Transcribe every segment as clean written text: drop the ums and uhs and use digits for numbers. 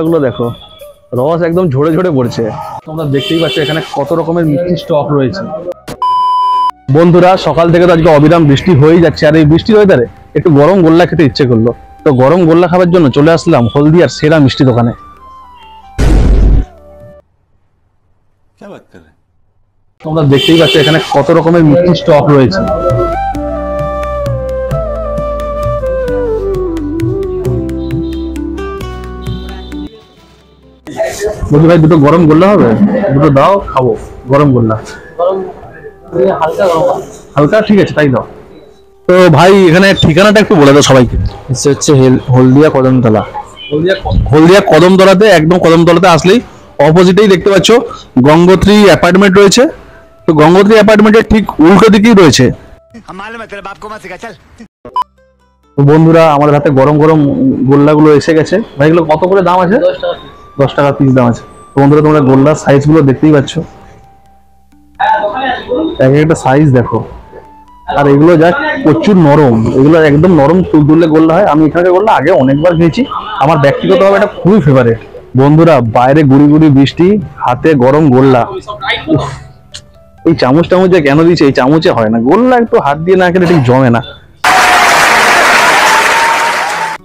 গুলো দেখো, রস একদম ঝরে ঝরে পড়ছে। তোমরা দেখতেই পাচ্ছ এখানে কত রকমের মিষ্টি স্টক রয়েছে। বন্ধুরা, সকাল থেকে তো আজকে অবিরাম বৃষ্টি হয়েই যাচ্ছে, আর এই বৃষ্টির ওয়েদারে একটু গরম গোল্লা খেতে ইচ্ছে করলো। তো গরম গোল্লা খাবার জন্য চলে আসলাম হলদিয়ার সেরা মিষ্টি দোকানে। তোমরা দেখতেই পাচ্ছ এখানে কত রকমের মিষ্টি স্টক রয়েছে। বলছি ভাই, দুটো গরম গোল্লা হবে, দুটো দাও, খাবো গরম গোল্লা। হালকা ঠিক আছে, তাই দাও। তো ভাই, এখানে ঠিকানাটা একটু বলে দাও সবাইকে। হচ্ছে হলদিয়া কদমতলা। হলদিয়া কদমতলাতে, একদম কদমতলাতে আসলেই অপোজিটেই দেখতে পাচ্ছ গঙ্গোত্রী অ্যাপার্টমেন্ট রয়েছে। তো গঙ্গোত্রী অ্যাপার্টমেন্টের ঠিক উল্টো দিকেই রয়েছে। তো বন্ধুরা, আমাদের হাতে গরম গরম গোল্লাগুলো এসে গেছে। ভাই, এগুলো কত করে দাম আছে? 10 টাকা পিস দাম আছে। তো বন্ধুরা, তোমরা গোল্লার সাইজ গুলো দেখতেই পাচ্ছ, এক একটা সাইজ দেখো। আর এগুলো যা প্রচুর নরম, এগুলো একদম নরম তুলতুলে গোল্লা হয়। আমি এখানে গোল্লা আগে অনেকবার খেয়েছি, আমার ব্যক্তিগতভাবে এটা খুবই ফেভারিট। বন্ধুরা, বাইরে গুড়ি গুড়ি বৃষ্টি, হাতে গরম গোল্লা। এই চামচ টামচে কেন দিচ্ছে? এই চামচে হয় না, গোল্লা একটু হাত দিয়ে না খেলে ঠিক জমে না।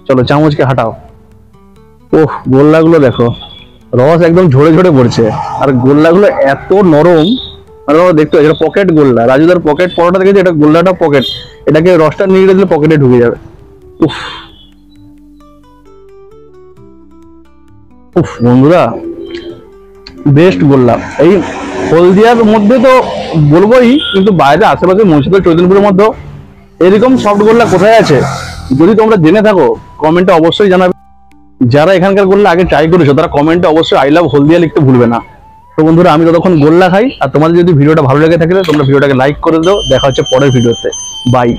চলো চামচকে হাঁটাও। ওহ, গোল্লাগুলো দেখো, রস একদম ঝরে ঝরে পড়ছে। আর গোল্লাগুলো এত নরম, দেখতে এটা পকেট গোল্লা। রাজুদার পকেট পরোটা দেখেছি, এটা গোল্লাটা পকেট। এটাকে রসটা নিয়ে দিলে পকেটে ঢুকে যাবে। উফ উফ বন্ধুরা, বেস্ট গোল্লা। এই হলদিয়ার মধ্যে তো বলবোই, কিন্তু বাইরে আশেপাশে মুন্সিপাল চৈতন্যপুরের মধ্যে এরকম সফট গোল্লা কোথায় আছে? যদি তোমরা জেনে থাকো কমেন্টে অবশ্যই জানাবে। যারা এখানকার গোল্লা আগে ট্রাই করেছো তারা কমেন্টে অবশ্যই আই লাভ হলদিয়া লিখতে ভুলবে না। তো বন্ধুরা, আমি ততক্ষণ গোল্লা খাই। আর তোমাদের যদি ভিডিওটা ভালো লেগে থাকে তোমরা ভিডিওটাকে লাইক করে দাও। দেখা হচ্ছে পরের ভিডিওতে। বাই।